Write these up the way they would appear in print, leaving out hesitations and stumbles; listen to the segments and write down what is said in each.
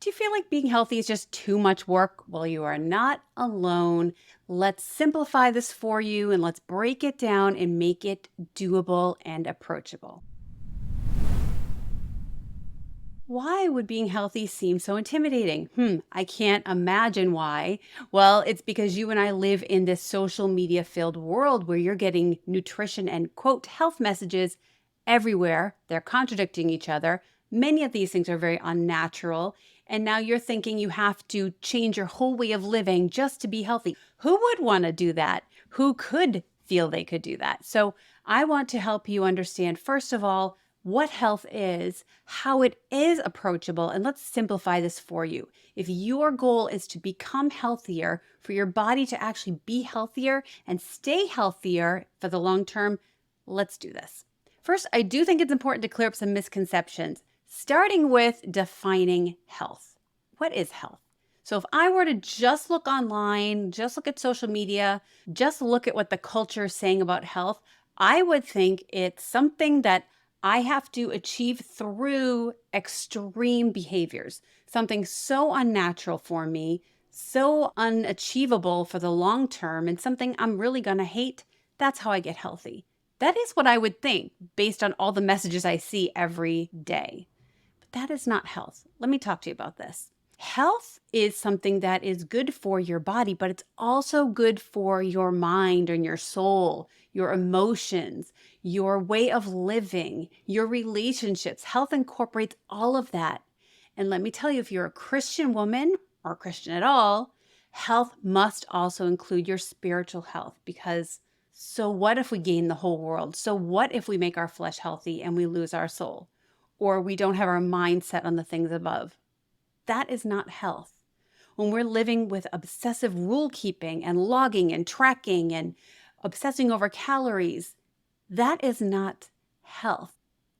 Do you feel like being healthy is just too much work? Well, you are not alone. Let's simplify this for you and let's break it down and make it doable and approachable. Why would being healthy seem so intimidating? I can't imagine why. Well, it's because you and I live in this social media filled world where you're getting nutrition and quote health messages everywhere. They're contradicting each other. Many of these things are very unnatural. And now you're thinking you have to change your whole way of living just to be healthy. Who would want to do that? Who could feel they could do that? So I want to help you understand, first of all, what health is, how it is approachable, and let's simplify this for you. If your goal is to become healthier, for your body to actually be healthier and stay healthier for the long term, let's do this. First, I do think it's important to clear up some misconceptions, starting with defining health. What is health? So if I were to just look online, just look at social media, just look at what the culture is saying about health, I would think it's something that I have to achieve through extreme behaviors, something so unnatural for me, so unachievable for the long term, and something I'm really going to hate. That's how I get healthy. That is what I would think based on all the messages I see every day. But that is not health. Let me talk to you about this. Health is something that is good for your body, but it's also good for your mind and your soul, your emotions, your way of living, your relationships. Health incorporates all of that. And let me tell you, if you're a Christian woman or Christian at all, health must also include your spiritual health, because so what if we gain the whole world? So what if we make our flesh healthy and we lose our soul? Or we don't have our mind set on the things above? That is not health. When we're living with obsessive rule keeping and logging and tracking and obsessing over calories, that is not health.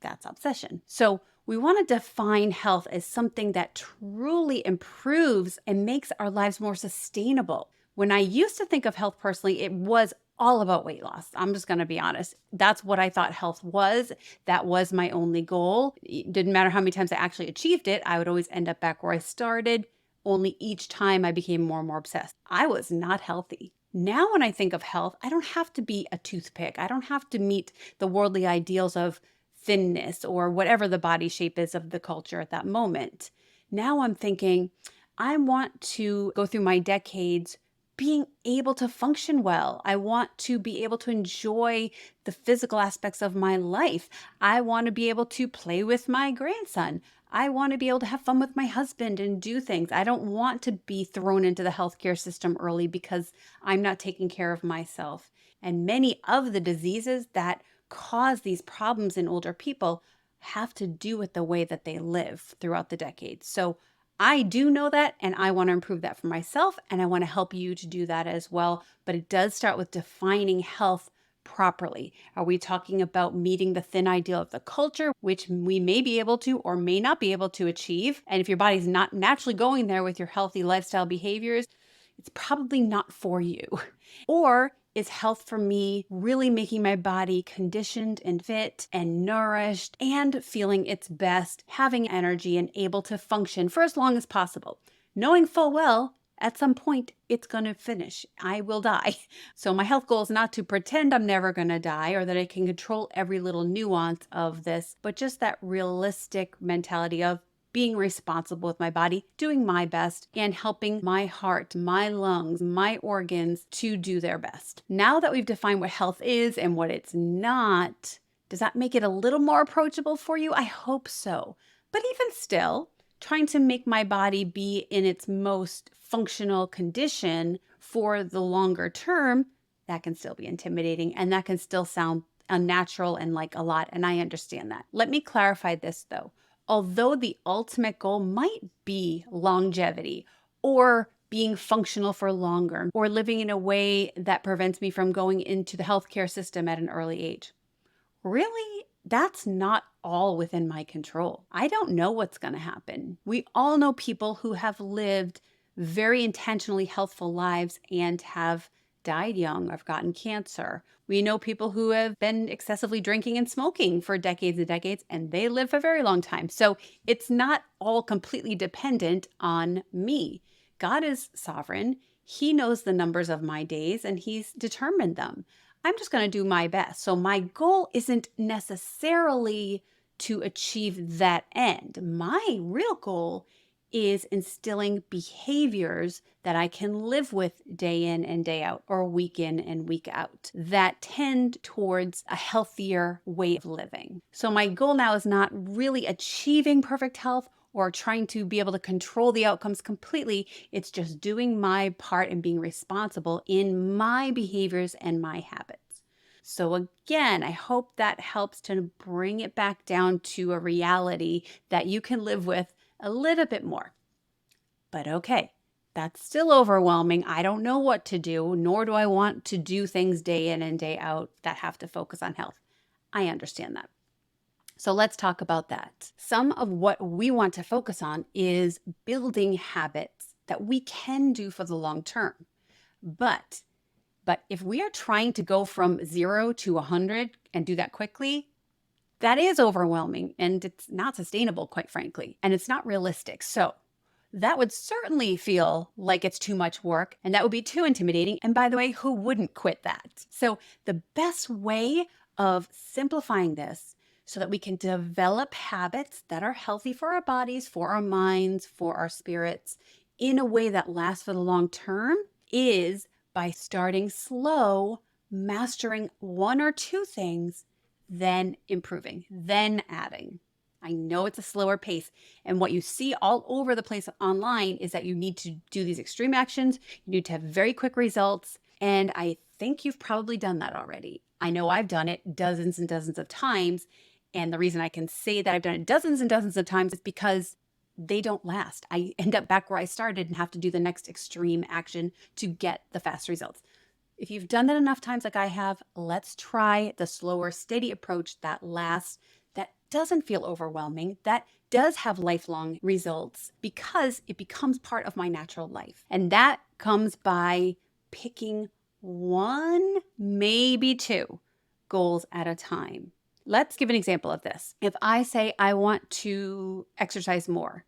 That's obsession. So we want to define health as something that truly improves and makes our lives more sustainable. When I used to think of health personally, it was all about weight loss. I'm just going to be honest. That's what I thought health was. That was my only goal. It didn't matter how many times I actually achieved it. I would always end up back where I started. Only each time I became more and more obsessed. I was not healthy. Now, when I think of health, I don't have to be a toothpick. I don't have to meet the worldly ideals of thinness or whatever the body shape is of the culture at that moment. Now I'm thinking, I want to go through my decades being able to function well. I want to be able to enjoy the physical aspects of my life. I want to be able to play with my grandson. I want to be able to have fun with my husband and do things. I don't want to be thrown into the healthcare system early because I'm not taking care of myself. And many of the diseases that cause these problems in older people have to do with the way that they live throughout the decades. So I do know that, and I want to improve that for myself, and I want to help you to do that as well. But it does start with defining health properly. Are we talking about meeting the thin ideal of the culture, which we may be able to or may not be able to achieve? And if your body's not naturally going there with your healthy lifestyle behaviors, it's probably not for you. Or is health for me really making my body conditioned and fit and nourished and feeling its best, having energy and able to function for as long as possible, knowing full well at some point it's going to finish. I will die. So my health goal is not to pretend I'm never going to die or that I can control every little nuance of this, but just that realistic mentality of being responsible with my body, doing my best, and helping my heart, my lungs, my organs to do their best. Now that we've defined what health is and what it's not, does that make it a little more approachable for you? I hope so. But even still, trying to make my body be in its most functional condition for the longer term, that can still be intimidating and that can still sound unnatural and like a lot. And I understand that. Let me clarify this though. Although the ultimate goal might be longevity or being functional for longer or living in a way that prevents me from going into the healthcare system at an early age, really, that's not all within my control. I don't know what's going to happen. We all know people who have lived very intentionally healthful lives and have died young or have gotten cancer. We know people who have been excessively drinking and smoking for decades and decades, and they live for a very long time. So it's not all completely dependent on me. God is sovereign. He knows the numbers of my days and He's determined them. I'm just going to do my best. So my goal isn't necessarily to achieve that end. My real goal is instilling behaviors that I can live with day in and day out, or week in and week out, that tend towards a healthier way of living. So my goal now is not really achieving perfect health or trying to be able to control the outcomes completely. It's just doing my part and being responsible in my behaviors and my habits. So again, I hope that helps to bring it back down to a reality that you can live with a little bit more. But okay, that's still overwhelming. I don't know what to do, nor do I want to do things day in and day out that have to focus on health. I understand that. So let's talk about that. Some of what we want to focus on is building habits that we can do for the long term. But if we are trying to go from 0 to 100 and do that quickly, that is overwhelming and it's not sustainable, quite frankly, and it's not realistic. So that would certainly feel like it's too much work and that would be too intimidating. And by the way, who wouldn't quit that? So the best way of simplifying this so that we can develop habits that are healthy for our bodies, for our minds, for our spirits in a way that lasts for the long term is by starting slow, mastering one or two things, then improving, then adding. I know it's a slower pace. And what you see all over the place online is that you need to do these extreme actions. You need to have very quick results. And I think you've probably done that already. I know I've done it dozens and dozens of times. And the reason I can say that I've done it dozens and dozens of times is because they don't last. I end up back where I started and have to do the next extreme action to get the fast results. If you've done that enough times like I have, let's try the slower, steady approach that lasts, that doesn't feel overwhelming, that does have lifelong results because it becomes part of my natural life. And that comes by picking one, maybe two goals at a time. Let's give an example of this. If I say I want to exercise more,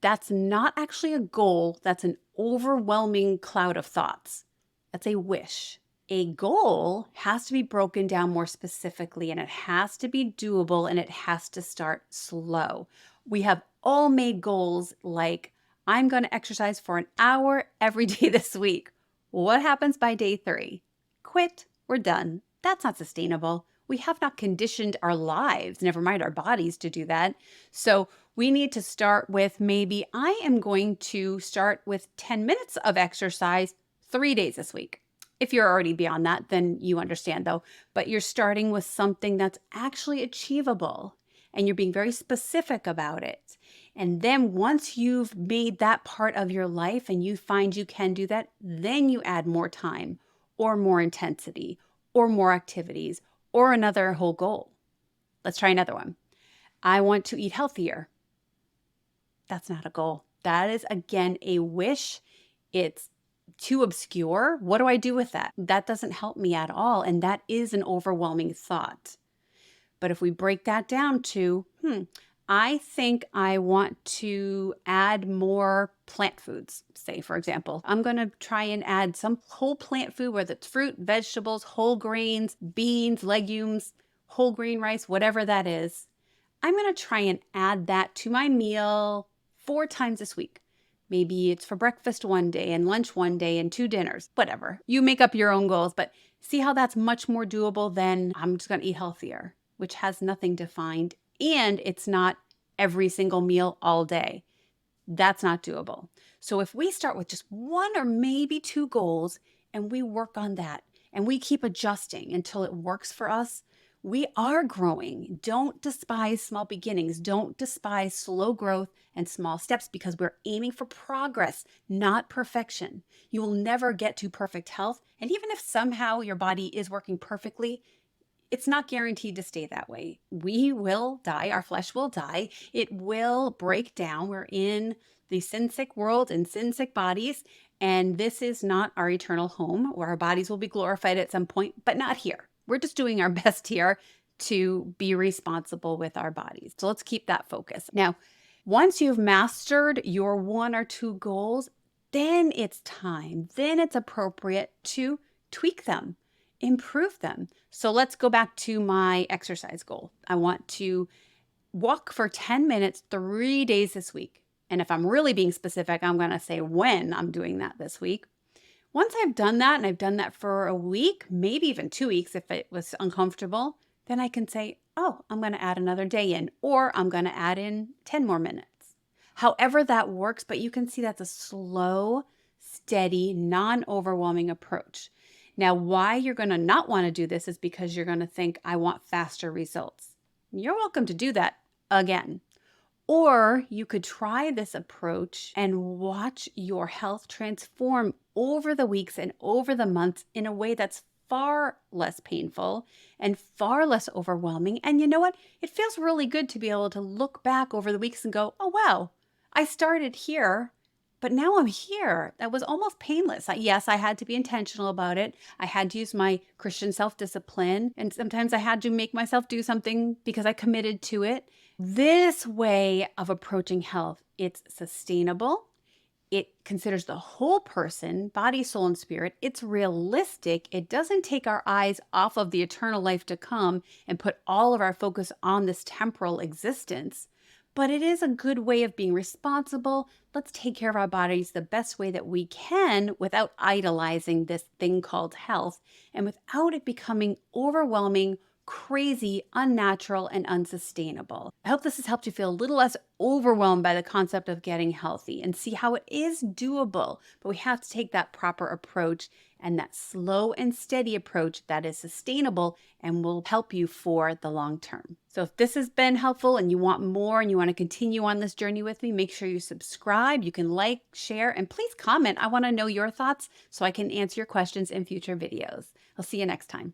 that's not actually a goal. That's an overwhelming cloud of thoughts. That's a wish. A goal has to be broken down more specifically and it has to be doable and it has to start slow. We have all made goals like, I'm going to exercise for an hour every day this week. What happens by day 3? Quit. We're done. That's not sustainable. We have not conditioned our lives, never mind our bodies, to do that. So we need to start with maybe I am going to start with 10 minutes of exercise 3 days this week. If you're already beyond that, then you understand though, but you're starting with something that's actually achievable and you're being very specific about it. And then once you've made that part of your life and you find you can do that, then you add more time or more intensity or more activities or another whole goal. Let's try another one. I want to eat healthier. That's not a goal. That is, again, a wish. It's too obscure. What do I do with that? That doesn't help me at all. And that is an overwhelming thought. But if we break that down to, I think I want to add more plant foods, say, for example. I'm going to try and add some whole plant food, whether it's fruit, vegetables, whole grains, beans, legumes, whole grain rice, whatever that is. I'm going to try and add that to my meal 4 times this week. Maybe it's for breakfast one day and lunch one day and 2 dinners, whatever. You make up your own goals, but see how that's much more doable than I'm just going to eat healthier, which has nothing defined. And it's not every single meal all day. That's not doable. So if we start with just 1 or maybe 2 goals and we work on that and we keep adjusting until it works for us, we are growing. Don't despise small beginnings. Don't despise slow growth and small steps because we're aiming for progress, not perfection. You will never get to perfect health. And even if somehow your body is working perfectly, It's not guaranteed to stay that way. We will die, our flesh will die. It will break down. We're in the sin sick world and sin sick bodies. And this is not our eternal home where our bodies will be glorified at some point, but not here. We're just doing our best here to be responsible with our bodies. So let's keep that focus. Now, once you've mastered your one or two goals, then it's time, then it's appropriate to tweak them, improve them. So let's go back to my exercise goal. I want to walk for 10 minutes 3 days this week. And if I'm really being specific, I'm going to say when I'm doing that this week. Once I've done that, and I've done that for a week, maybe even 2 weeks if it was uncomfortable, then I can say, oh, I'm going to add another day in, or I'm going to add in 10 more minutes. However that works, but you can see that's a slow, steady, non-overwhelming approach. Now, why you're going to not want to do this is because you're going to think, I want faster results. You're welcome to do that again. Or you could try this approach and watch your health transform over the weeks and over the months in a way that's far less painful and far less overwhelming. And you know what? It feels really good to be able to look back over the weeks and go, oh, wow, I started here, but now I'm here. That was almost painless. Yes, I had to be intentional about it. I had to use my Christian self-discipline. And sometimes I had to make myself do something because I committed to it. This way of approaching health, it's sustainable. It considers the whole person, body, soul, and spirit. It's realistic. It doesn't take our eyes off of the eternal life to come and put all of our focus on this temporal existence. But it is a good way of being responsible. Let's take care of our bodies the best way that we can without idolizing this thing called health and without it becoming overwhelming, crazy, unnatural, and unsustainable. I hope this has helped you feel a little less overwhelmed by the concept of getting healthy and see how it is doable, but we have to take that proper approach and that slow and steady approach that is sustainable and will help you for the long term. So if this has been helpful and you want more and you want to continue on this journey with me, make sure you subscribe. You can like, share, and please comment. I want to know your thoughts so I can answer your questions in future videos. I'll see you next time.